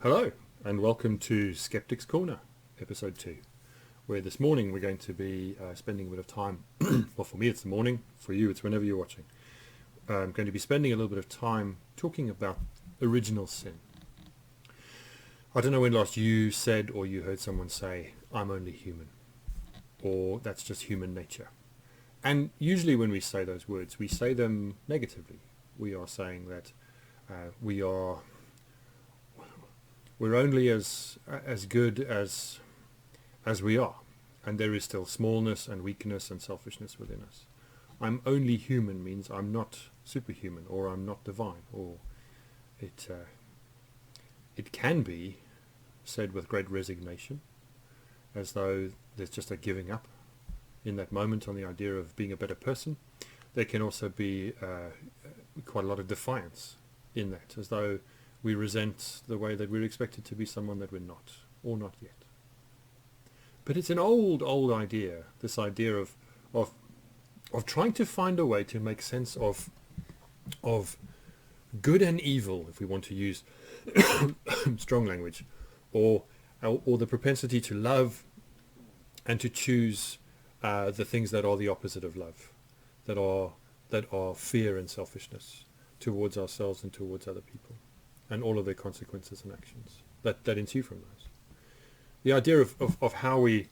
Hello, and welcome to Sceptics Corner, episode 2, where this morning we're going to be spending a bit of time, well, for me it's the morning, for you it's whenever you're watching. I'm going to be spending a little bit of time talking about original sin. I don't know when last you said or you heard someone say, I'm only human, or that's just human nature. And usually when we say those words, we say them negatively. We are saying that we're only as good as we are, and there is still smallness and weakness and selfishness within us. I'm only human means I'm not superhuman, or I'm not divine, or it can be said with great resignation, as though there's just a giving up in that moment on the idea of being a better person. There can also be quite a lot of defiance in that, as though we resent the way that we're expected to be someone that we're not, or not yet. But it's an old idea, this idea of trying to find a way to make sense of good and evil, if we want to use strong language, or the propensity to love and to choose the things that are the opposite of love, that are fear and selfishness towards ourselves and towards other people, and all of their consequences and actions that ensue from those. The idea of how we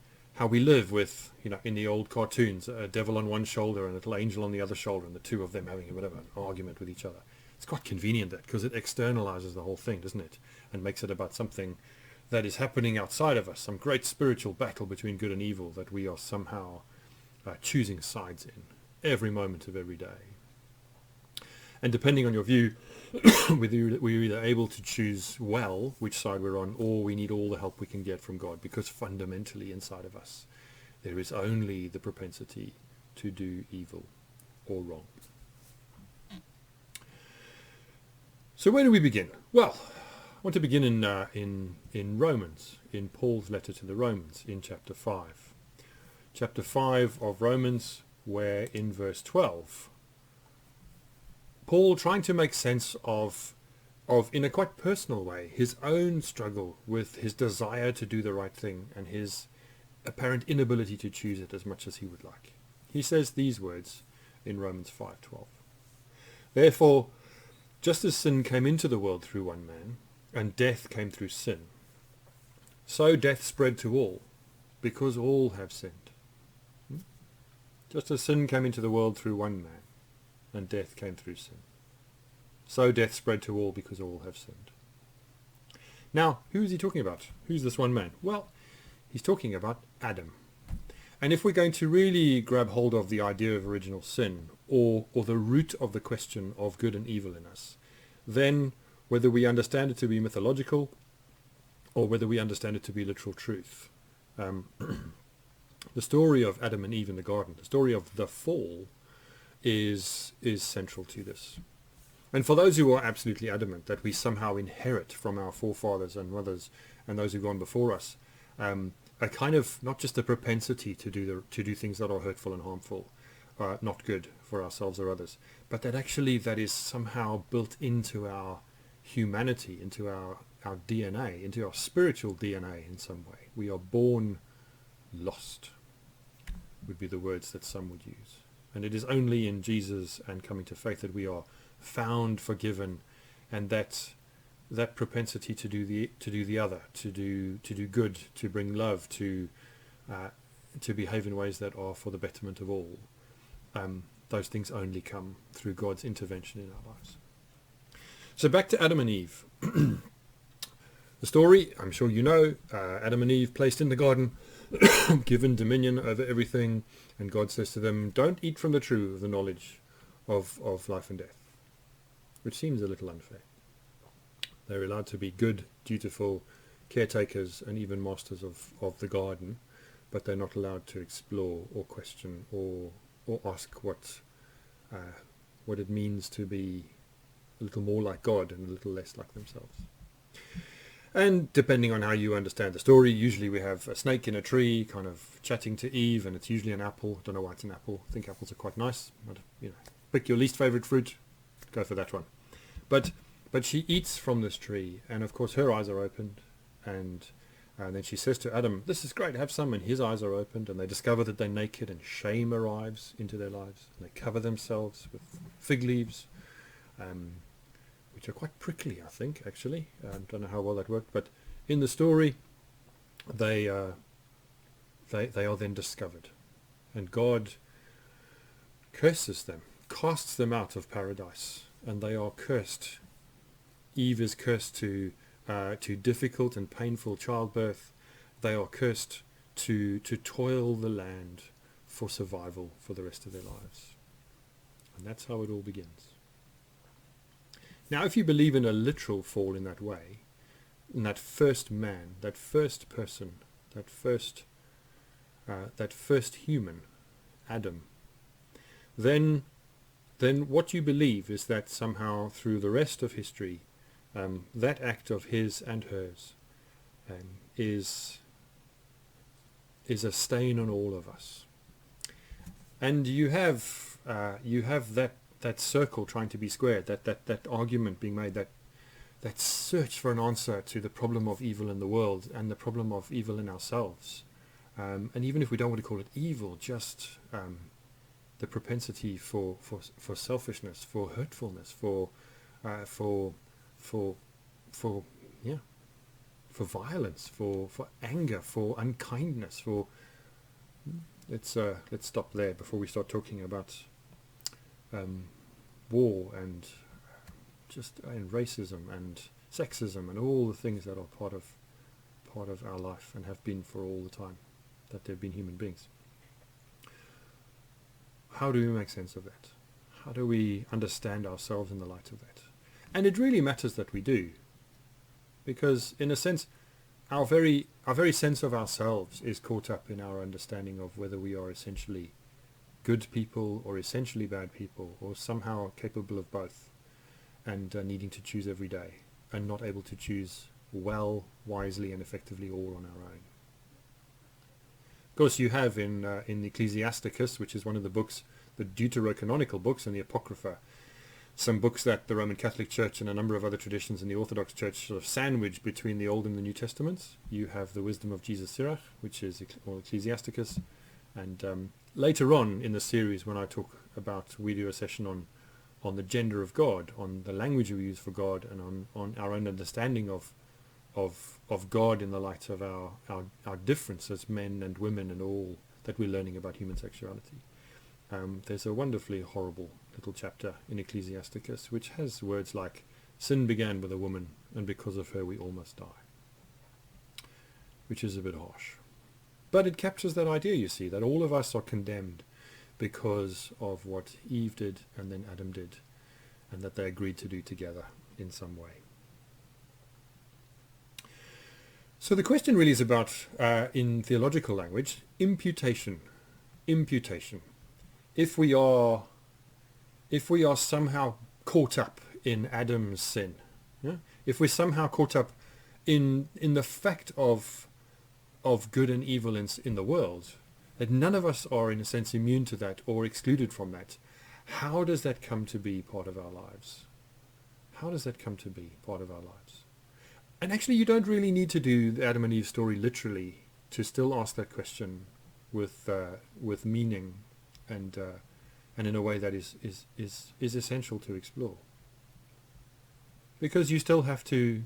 live with, in the old cartoons, a devil on one shoulder and a little angel on the other shoulder, and the two of them having a bit of an argument with each other. It's quite convenient, that, because it externalizes the whole thing, doesn't it? And makes it about something that is happening outside of us, some great spiritual battle between good and evil that we are somehow choosing sides in every moment of every day. And depending on your view, we're either able to choose well which side we're on, or we need all the help we can get from God, because fundamentally inside of us there is only the propensity to do evil or wrong. So where do we begin? Well, I want to begin in Romans, in Paul's letter to the Romans, in chapter 5. Chapter 5 of Romans, where in verse 12, Paul, trying to make sense of in a quite personal way, his own struggle with his desire to do the right thing and his apparent inability to choose it as much as he would like. He says these words in Romans 5:12. Therefore, just as sin came into the world through one man, and death came through sin, so death spread to all, because all have sinned. Just as sin came into the world through one man, and death came through sin, so death spread to all, because all have sinned. Now, who is he talking about? Who's this one man? Well, he's talking about Adam. And if we're going to really grab hold of the idea of original sin, or the root of the question of good and evil in us, then whether we understand it to be mythological, or whether we understand it to be literal truth, the story of Adam and Eve in the garden, the story of the fall, is central to this. And for those who are absolutely adamant that we somehow inherit from our forefathers and mothers and those who've gone before us, a kind of, not just a propensity to do things that are hurtful and harmful, not good for ourselves or others, but that actually that is somehow built into our humanity, into our DNA, into our spiritual DNA in some way. We are born lost, would be the words that some would use. And it is only in Jesus and coming to faith that we are found forgiven, and that propensity to do the other, to do good, to bring love, to behave in ways that are for the betterment of all. Those things only come through God's intervention in our lives. So back to Adam and Eve. The story, I'm sure you know, Adam and Eve placed in the garden, given dominion over everything, and God says to them, don't eat from the tree of the knowledge of life and death, which seems a little unfair. They're allowed to be good, dutiful caretakers and even masters of the garden, but they're not allowed to explore or question or ask what it means to be a little more like God and a little less like themselves. And depending on how you understand the story, usually we have a snake in a tree kind of chatting to Eve, and it's usually an apple. Don't know why it's an apple. I think apples are quite nice. But, pick your least favorite fruit, go for that one. But But she eats from this tree, and of course her eyes are opened, and then she says to Adam, "This is great, have some," and his eyes are opened, and they discover that they're naked, and shame arrives into their lives, and they cover themselves with fig leaves, which are quite prickly, I think, actually. Don't know how well that worked, but in the story, they are then discovered, and God curses them, casts them out of paradise, and they are cursed. Eve is cursed to difficult and painful childbirth. They are cursed to toil the land for survival for the rest of their lives. And that's how it all begins. Now, if you believe in a literal fall in that way, in that first man, that first person, that first human, Adam, then what you believe is that somehow through the rest of history, that act of his and hers is a stain on all of us. And you have that circle trying to be squared, that argument being made, that search for an answer to the problem of evil in the world and the problem of evil in ourselves. And even if we don't want to call it evil, just the propensity for selfishness, for hurtfulness, for violence, for anger, for unkindness, let's stop there before we start talking about war and racism and sexism and all the things that are part of our life and have been for all the time that there have been human beings. How do we make sense of that? How do we understand ourselves in the light of that? And it really matters that we do, because in a sense our very sense of ourselves is caught up in our understanding of whether we are essentially good people or essentially bad people, or somehow capable of both, and needing to choose every day and not able to choose well, wisely and effectively all on our own. Of course, you have in Ecclesiasticus, which is one of the books, the deuterocanonical books and the Apocrypha, some books that the Roman Catholic Church and a number of other traditions in the Orthodox Church sort of sandwich between the Old and the New Testaments. You have the Wisdom of Jesus Sirach, which is Ecclesiasticus, and later on in the series, when I talk about, we do a session on the gender of God, on the language we use for God, and on our own understanding of God in the light of our difference as men and women and all that we're learning about human sexuality. There's a wonderfully horrible little chapter in Ecclesiasticus which has words like, "Sin began with a woman, and because of her we all must die," which is a bit harsh. But it captures that idea, you see, that all of us are condemned because of what Eve did and then Adam did, and that they agreed to do together in some way. So the question really is about, in theological language, imputation. Imputation. If we are somehow caught up in Adam's sin, yeah? If we're somehow caught up in the fact of good and evil in the world, that none of us are in a sense immune to that or excluded from that, how does that come to be part of our lives? How does that come to be part of our lives? And actually, you don't really need to do the Adam and Eve story literally to still ask that question with meaning and in a way that is essential to explore. Because you still have to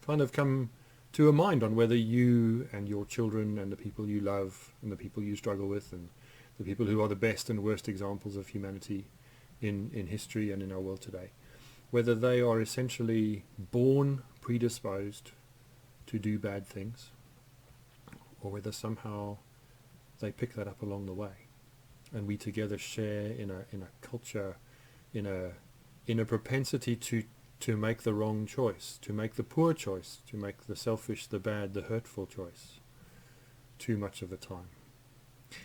kind of come to a mind on whether you and your children and the people you love and the people you struggle with and the people who are the best and worst examples of humanity in history and in our world today, whether they are essentially born predisposed to do bad things, or whether somehow they pick that up along the way, and we together share in a culture, in a propensity to make the wrong choice, to make the poor choice, to make the selfish, the bad, the hurtful choice too much of the time.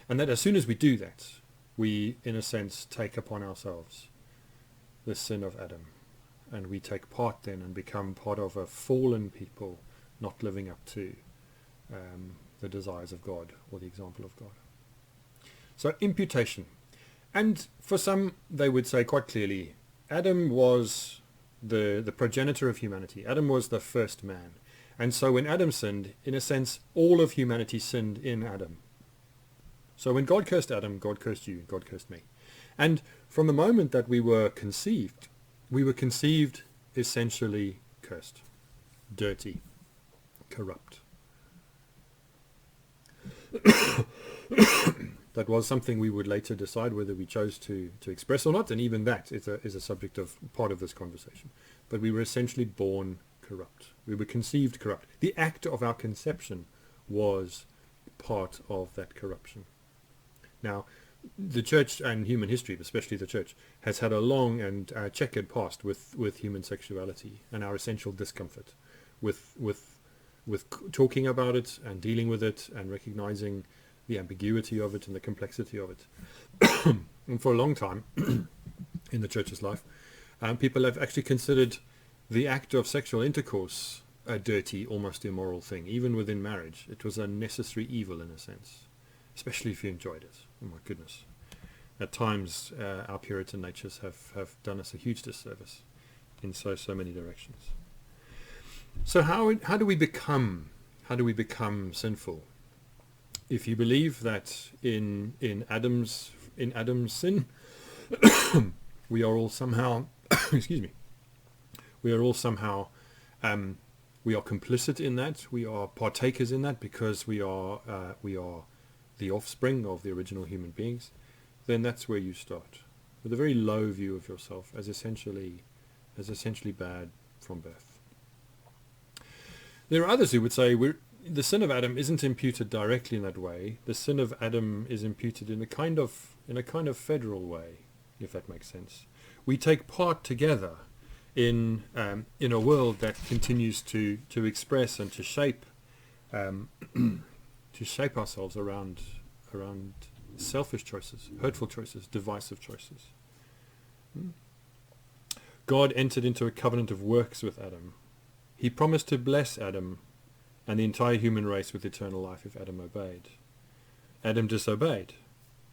And that as soon as we do that, we in a sense take upon ourselves the sin of Adam, and we take part then and become part of a fallen people not living up to the desires of God or the example of God. So imputation. And for some, they would say quite clearly, Adam was the progenitor of humanity. Adam was the first man. And so when Adam sinned, in a sense, all of humanity sinned in Adam. So when God cursed Adam, God cursed you, God cursed me. And from the moment that we were conceived essentially cursed, dirty, corrupt. That was something we would later decide whether we chose to express or not, and even that is a subject of part of this conversation. But we were essentially born corrupt. We were conceived corrupt. The act of our conception was part of that corruption. Now, the church and human history, especially the church, has had a long and checkered past with human sexuality and our essential discomfort with talking about it and dealing with it and recognizing the ambiguity of it and the complexity of it. And for a long time in the church's life, people have actually considered the act of sexual intercourse a dirty, almost immoral thing. Even within marriage, it was a necessary evil in a sense, especially if you enjoyed it. Oh my goodness. At times, our Puritan natures have done us a huge disservice in so many directions. So how do we become sinful? If you believe that in Adam's sin, we are all somehow excuse me, we are complicit in that. We are partakers in that because we are the offspring of the original human beings. Then that's where you start, with a very low view of yourself as essentially bad from birth. There are others who would say the sin of Adam isn't imputed directly in that way. The sin of Adam is imputed in a kind of federal way, if that makes sense. We take part together in a world that continues to express and to shape ourselves around selfish choices, hurtful choices, divisive choices. God entered into a covenant of works with Adam. He promised to bless Adam and the entire human race with eternal life if Adam obeyed. Adam disobeyed,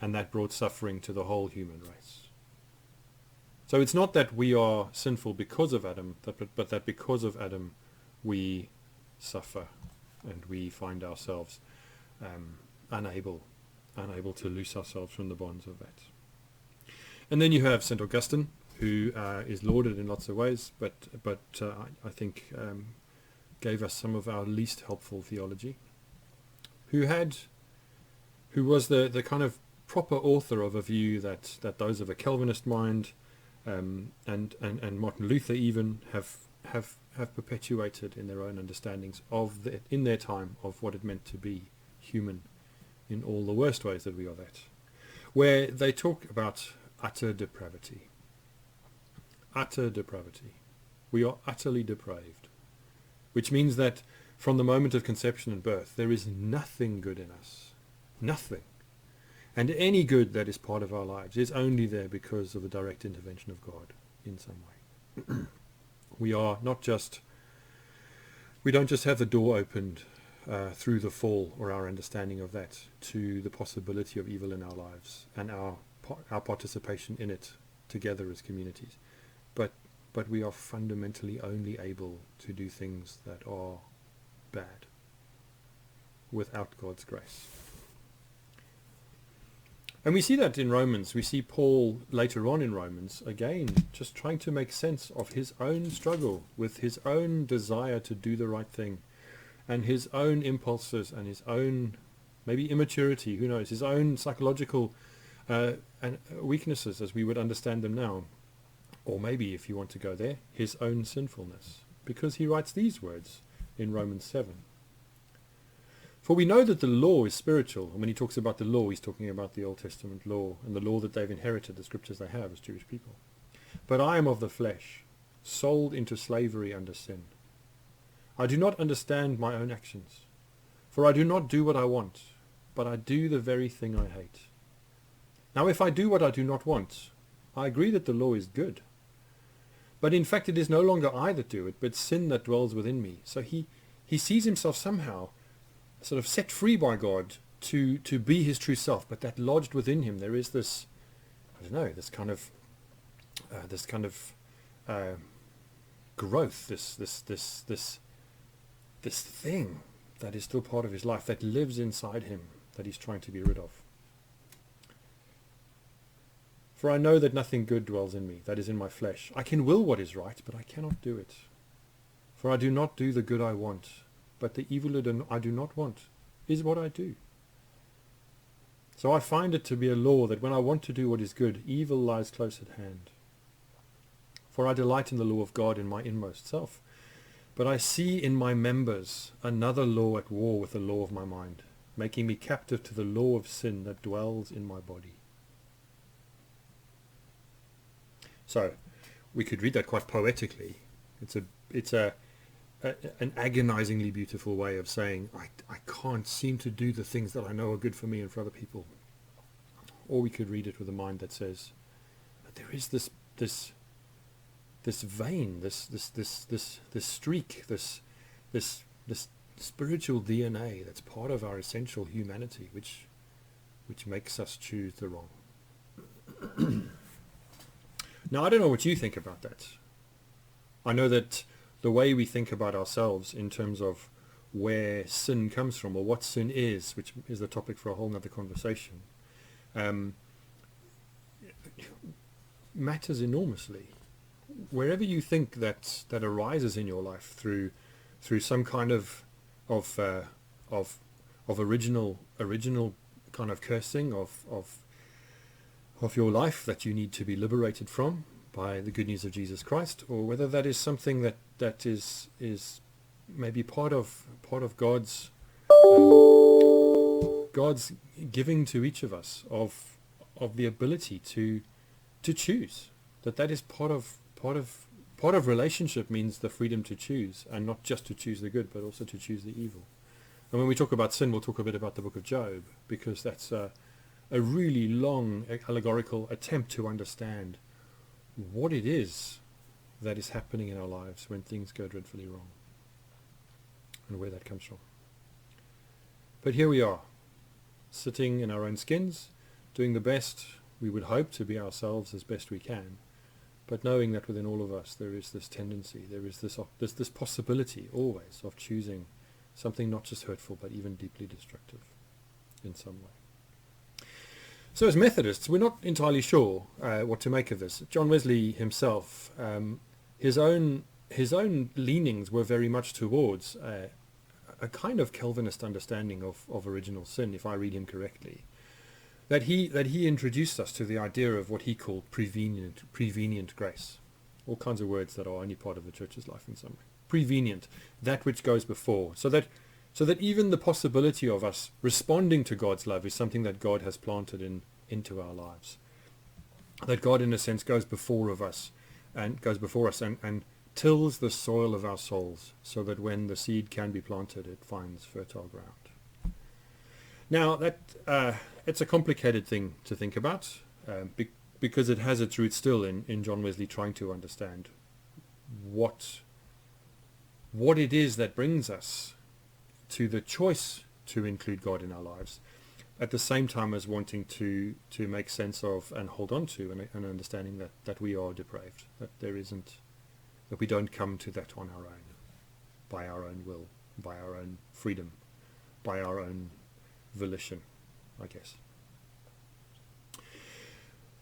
and that brought suffering to the whole human race. So it's not that we are sinful because of Adam, but that because of Adam we suffer and we find ourselves unable to loose ourselves from the bonds of that. And then you have St. Augustine, who is lauded in lots of ways, but I think gave us some of our least helpful theology, who was the kind of proper author of a view that those of a Calvinist mind and Martin Luther even have perpetuated in their own understandings in their time of what it meant to be human in all the worst ways that we are that, where they talk about utter depravity. Utter depravity. We are utterly depraved, which means that from the moment of conception and birth, there is nothing good in us. Nothing. And any good that is part of our lives is only there because of the direct intervention of God in some way. We don't just have the door opened through the fall or our understanding of that to the possibility of evil in our lives and our participation in it together as communities. But we are fundamentally only able to do things that are bad without God's grace. And we see that in Romans. We see Paul later on in Romans, again, just trying to make sense of his own struggle with his own desire to do the right thing and his own impulses and his own maybe immaturity, who knows, his own psychological and weaknesses as we would understand them now. Or maybe, if you want to go there, his own sinfulness. Because he writes these words in Romans 7. For we know that the law is spiritual. And when he talks about the law, he's talking about the Old Testament law and the law that they've inherited, the scriptures they have as Jewish people. But I am of the flesh, sold into slavery under sin. I do not understand my own actions. For I do not do what I want, but I do the very thing I hate. Now if I do what I do not want, I agree that the law is good. But in fact it is no longer I that do it, but sin that dwells within me. So he sees himself somehow sort of set free by God to be his true self, but that lodged within him there is this, I don't know, this kind of growth, this thing that is still part of his life, that lives inside him, that he's trying to be rid of. For I know that nothing good dwells in me, that is in my flesh. I can will what is right, but I cannot do it. For I do not do the good I want, but the evil I do not want is what I do. So I find it to be a law that when I want to do what is good, evil lies close at hand. For I delight in the law of God in my inmost self, but I see in my members another law at war with the law of my mind, making me captive to the law of sin that dwells in my body. So we could read that quite poetically. It's an agonizingly beautiful way of saying, I can't seem to do the things that I know are good for me and for other people. Or we could read it with a mind that says, but there is this vein, this streak, this spiritual DNA that's part of our essential humanity, which makes us choose the wrong. Now, I don't know what you think about that. I know that the way we think about ourselves in terms of where sin comes from, or what sin is, which is the topic for a whole other conversation, matters enormously. Wherever you think that arises in your life through some kind of original kind of cursing of your life that you need to be liberated from by the good news of Jesus Christ, or whether that is something that is maybe part of God's giving to each of us of the ability to choose. That is part of relationship, means the freedom to choose, and not just to choose the good, but also to choose the evil. And when we talk about sin, we'll talk a bit about the book of Job, because that's a really long allegorical attempt to understand what it is that is happening in our lives when things go dreadfully wrong, and where that comes from. But here we are, sitting in our own skins, doing the best we would hope to be ourselves as best we can, but knowing that within all of us there is this tendency, there is this possibility always of choosing something not just hurtful but even deeply destructive in some way. So as Methodists, we're not entirely sure what to make of this. John Wesley himself, his own leanings were very much towards a kind of Calvinist understanding of original sin, if I read him correctly. That he introduced us to the idea of what he called prevenient grace. All kinds of words that are only part of the church's life in some way. Prevenient, that which goes before. So that even the possibility of us responding to God's love is something that God has planted into our lives. That God, in a sense, goes before us and tills the soil of our souls, so that when the seed can be planted, it finds fertile ground. Now, that it's a complicated thing to think about, because it has its roots still in John Wesley trying to understand what it is that brings us to the choice to include God in our lives, at the same time as wanting to make sense of and hold on to an understanding that we are depraved, that we don't come to that on our own, by our own will, by our own freedom, by our own volition, I guess.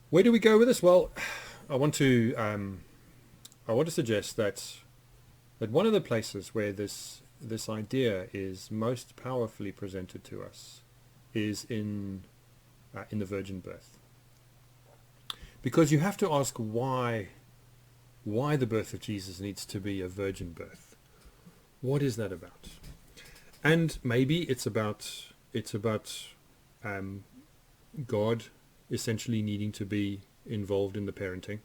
Where do we go with this? Well, I want to suggest that one of the places where this idea is most powerfully presented to us is in the virgin birth, because you have to ask why the birth of Jesus needs to be a virgin birth. What is that about? And maybe it's about God essentially needing to be involved in the parenting,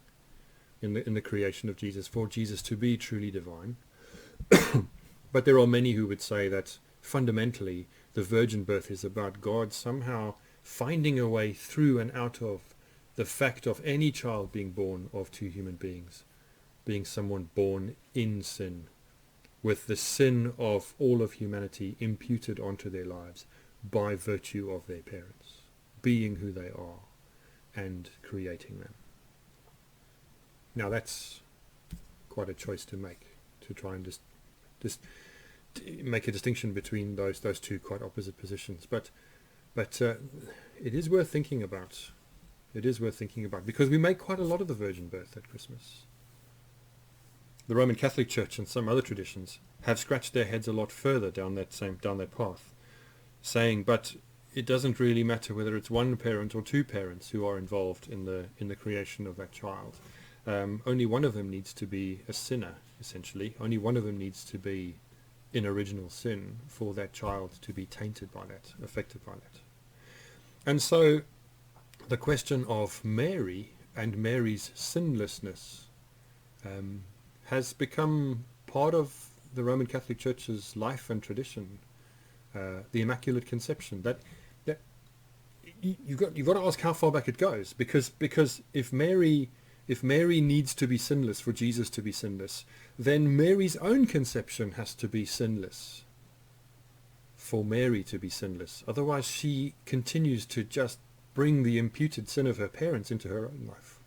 in the creation of Jesus, for Jesus to be truly divine. But there are many who would say that fundamentally the virgin birth is about God somehow finding a way through and out of the fact of any child being born of two human beings, being someone born in sin, with the sin of all of humanity imputed onto their lives by virtue of their parents, being who they are and creating them. Now that's quite a choice to make, to try and just make a distinction between those two quite opposite positions. But it is worth thinking about. It is worth thinking about, because we make quite a lot of the virgin birth at Christmas. The Roman Catholic Church and some other traditions have scratched their heads a lot further down that path, saying, but it doesn't really matter whether it's one parent or two parents who are involved in the creation of that child. Only one of them needs to be a sinner, essentially. Only one of them needs to be in original sin for that child to be tainted by that, affected by that. And so the question of Mary and Mary's sinlessness has become part of the Roman Catholic Church's life and tradition. The Immaculate Conception. That you've got to ask how far back it goes, because if Mary needs to be sinless for Jesus to be sinless, then Mary's own conception has to be sinless for Mary to be sinless. Otherwise, she continues to just bring the imputed sin of her parents into her own life.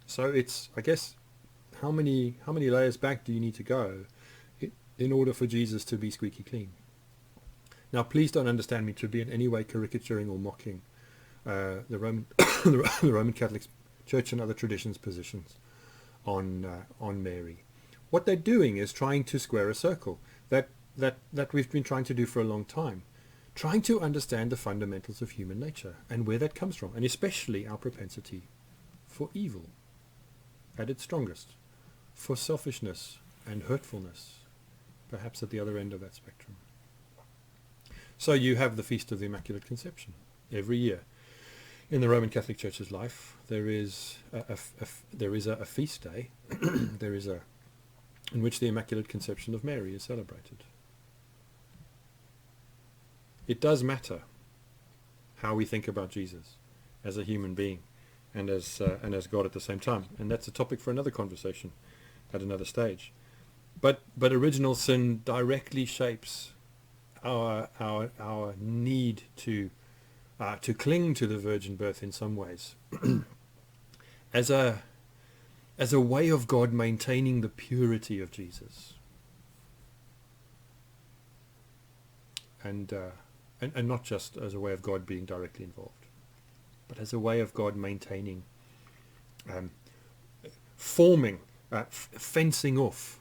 So it's, I guess, how many layers back do you need to go in order for Jesus to be squeaky clean? Now, please don't understand me to be in any way caricaturing or mocking the Roman the Roman Catholic Church and other traditions' positions on Mary. What they're doing is trying to square a circle that we've been trying to do for a long time, trying to understand the fundamentals of human nature and where that comes from, and especially our propensity for evil at its strongest, for selfishness and hurtfulness, perhaps at the other end of that spectrum. So you have the Feast of the Immaculate Conception every year. In the Roman Catholic Church's life, there is a feast day, in which the Immaculate Conception of Mary is celebrated. It does matter how we think about Jesus as a human being and as God at the same time, and that's a topic for another conversation at another stage. But original sin directly shapes our need to cling to the virgin birth in some ways, as a way of God maintaining the purity of Jesus, and not just as a way of God being directly involved, but as a way of God maintaining, forming, fencing off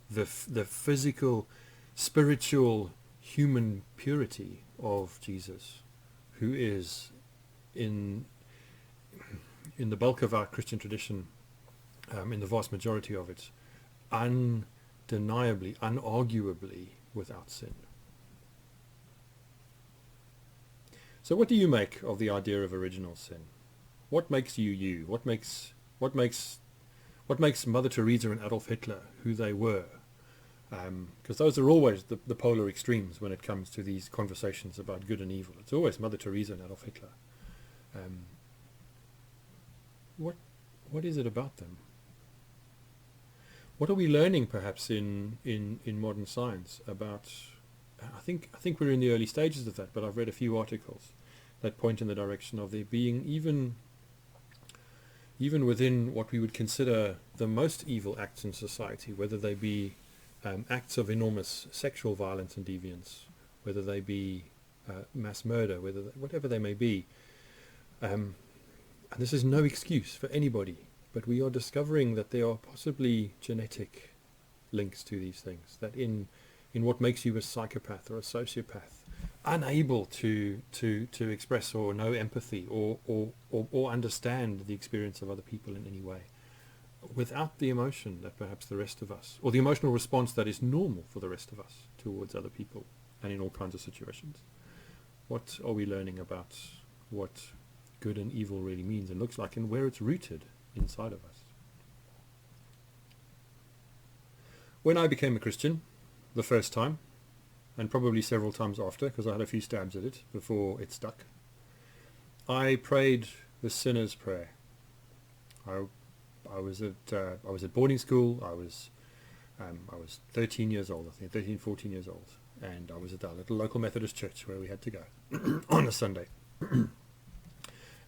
the physical, spiritual, human purity of Jesus, who is in the bulk of our Christian tradition, in the vast majority of it, undeniably, unarguably without sin. So what do you make of the idea of original sin? What makes you you? What makes Mother Teresa and Adolf Hitler who they were? Because those are always the polar extremes when it comes to these conversations about good and evil. It's always Mother Teresa and Adolf Hitler. What is it about them? What are we learning, perhaps, in modern science about? I think we're in the early stages of that, but I've read a few articles that point in the direction of there being even within what we would consider the most evil acts in society, whether they be acts of enormous sexual violence and deviance, whether they be mass murder, whatever they may be. And this is no excuse for anybody, but we are discovering that there are possibly genetic links to these things, that in what makes you a psychopath or a sociopath, unable to express or know empathy or understand the experience of other people in any way, without the emotion that perhaps the rest of us, or the emotional response that is normal for the rest of us towards other people and in all kinds of situations. What are we learning about what good and evil really means and looks like, and where it's rooted inside of us? When I became a Christian, the first time, and probably several times after, because I had a few stabs at it before it stuck, I prayed the sinner's prayer. I was at boarding school. I was 13 years old, I think, 13, 14 years old, and I was at our little local Methodist church where we had to go on a Sunday.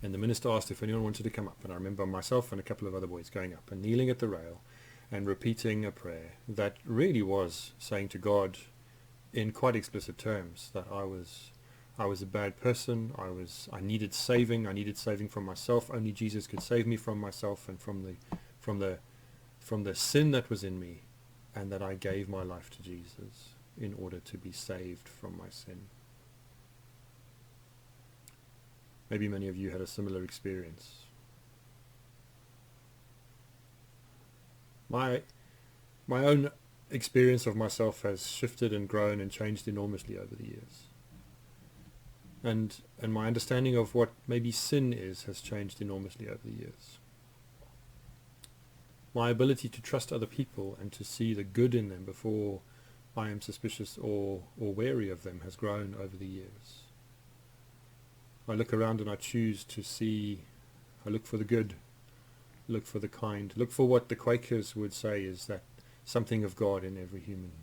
And the minister asked if anyone wanted to come up. And I remember myself and a couple of other boys going up and kneeling at the rail and repeating a prayer that really was saying to God in quite explicit terms that I was a bad person. I needed saving. I needed saving from myself. Only Jesus could save me from myself and from the sin that was in me, and that I gave my life to Jesus in order to be saved from my sin. Maybe many of you had a similar experience. My own experience of myself has shifted and grown and changed enormously over the years. And my understanding of what maybe sin is has changed enormously over the years. My ability to trust other people and to see the good in them before I am suspicious or wary of them has grown over the years. I look around and I choose to see, I look for the good, look for the kind, look for what the Quakers would say is that something of God in every human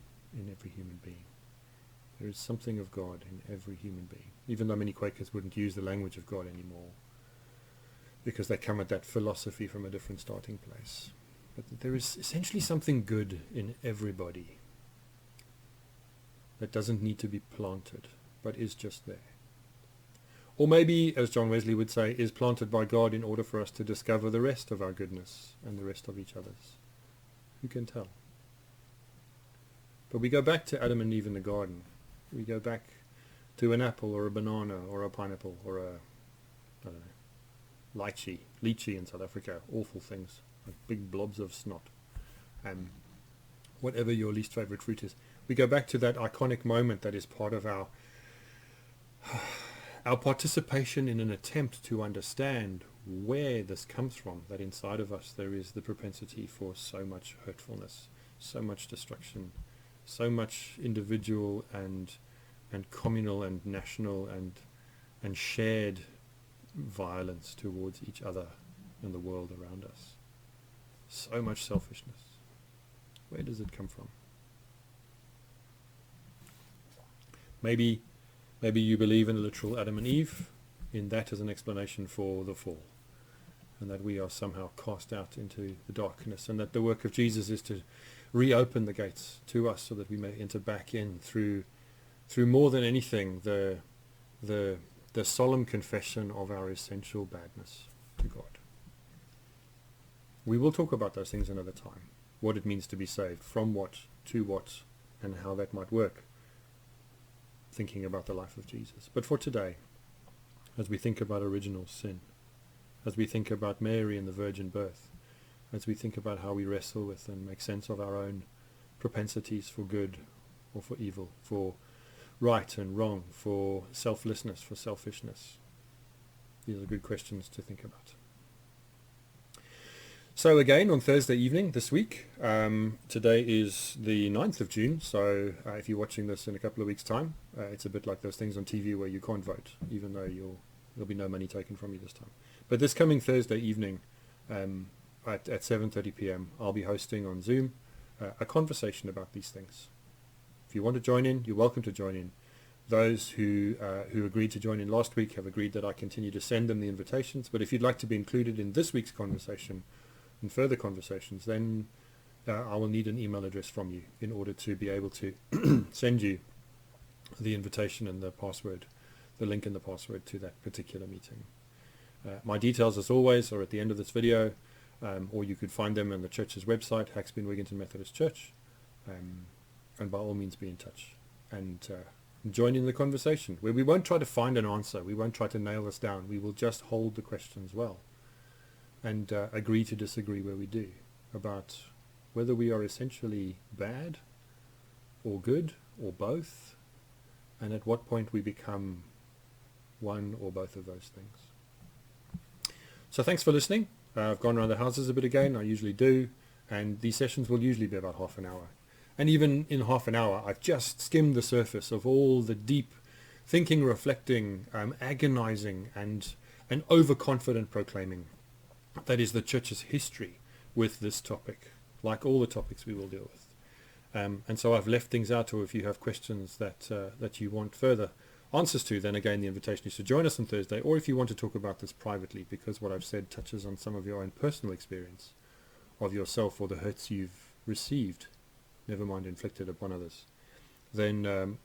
being. There is something of God in every human being, even though many Quakers wouldn't use the language of God anymore because they come at that philosophy from a different starting place. But there is essentially something good in everybody that doesn't need to be planted, but is just there. Or maybe, as John Wesley would say, is planted by God in order for us to discover the rest of our goodness and the rest of each other's. Who can tell? But we go back to Adam and Eve in the garden. We go back to an apple or a banana or a pineapple or a, I don't know, lychee in South Africa. Awful things, like big blobs of snot. Whatever your least favorite fruit is. We go back to that iconic moment that is part of our participation in an attempt to understand where this comes from, that inside of us there is the propensity for so much hurtfulness, so much destruction, so much individual and communal and national and shared violence towards each other and the world around us. So much selfishness. Where does it come from? Maybe you believe in a literal Adam and Eve, in that as an explanation for the fall, and that we are somehow cast out into the darkness, and that the work of Jesus is to reopen the gates to us so that we may enter back in through more than anything the solemn confession of our essential badness to God. We will talk about those things another time, what it means to be saved, from what, to what, and how that might work, thinking about the life of Jesus. But for today, as we think about original sin, as we think about Mary and the virgin birth, as we think about how we wrestle with and make sense of our own propensities for good or for evil, for right and wrong, for selflessness, for selfishness, these are good questions to think about. So again, on Thursday evening this week, today is the 9th of June, so if you're watching this in a couple of weeks' time, it's a bit like those things on TV where you can't vote, even though there'll be no money taken from you this time. But this coming Thursday evening at 7:30 p.m, I'll be hosting on Zoom a conversation about these things. If you want to join in, you're welcome to join in. Those who agreed to join in last week have agreed that I continue to send them the invitations, but if you'd like to be included in this week's conversation and further conversations, then I will need an email address from you in order to be able to send you the invitation and the password, the link and the password to that particular meeting. My details, as always, are at the end of this video, or you could find them on the church's website, Haxby Wigginton Methodist Church, and by all means be in touch and join in the conversation, where we won't try to find an answer, we won't try to nail this down, we will just hold the questions well and agree to disagree where we do, about whether we are essentially bad or good or both, and at what point we become one or both of those things. So thanks for listening. I've gone around the houses a bit again, I usually do, and these sessions will usually be about half an hour. And even in half an hour, I've just skimmed the surface of all the deep thinking, reflecting, agonizing, and overconfident proclaiming that is the church's history with this topic, like all the topics we will deal with. And so I've left things out, or if you have questions that you want further answers to, then again the invitation is to join us on Thursday, or if you want to talk about this privately, because what I've said touches on some of your own personal experience of yourself or the hurts you've received, never mind inflicted upon others, then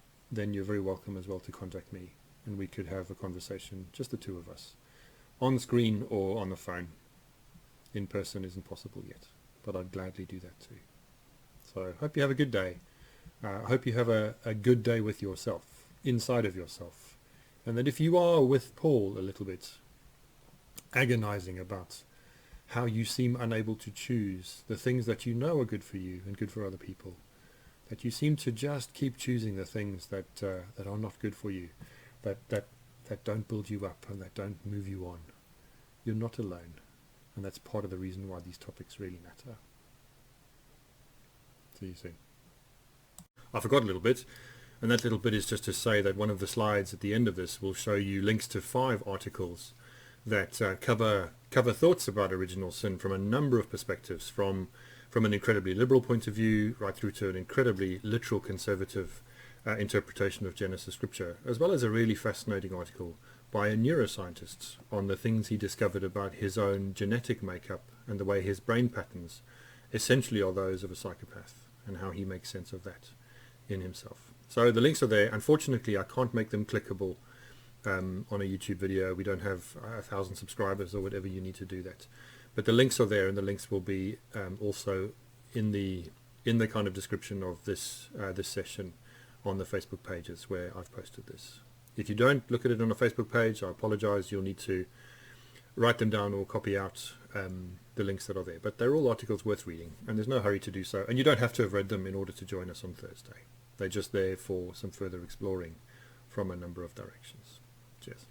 you're very welcome as well to contact me, and we could have a conversation, just the two of us, on screen or on the phone. In person isn't possible yet, but I'd gladly do that too. So I hope you have a good day. I hope you have a good day with yourself, inside of yourself, and that if you are with Paul a little bit, agonizing about how you seem unable to choose the things that you know are good for you and good for other people, that you seem to just keep choosing the things that are not good for you, that don't build you up and that don't move you on. You're not alone, and that's part of the reason why these topics really matter. See you soon. I forgot a little bit, and that little bit is just to say that one of the slides at the end of this will show you links to 5 articles that cover thoughts about original sin from a number of perspectives, from an incredibly liberal point of view right through to an incredibly literal conservative interpretation of Genesis scripture, as well as a really fascinating article by a neuroscientist on the things he discovered about his own genetic makeup and the way his brain patterns essentially are those of a psychopath, and how he makes sense of that in himself. So the links are there. Unfortunately, I can't make them clickable on a YouTube video. We don't have 1,000 subscribers or whatever you need to do that. But the links are there, and the links will be also in the kind of description of this session on the Facebook pages where I've posted this. If you don't look at it on a Facebook page, I apologize. You'll need to write them down or copy out the links that are there. But they're all articles worth reading, and there's no hurry to do so. And you don't have to have read them in order to join us on Thursday. They're just there for some further exploring from a number of directions. Cheers.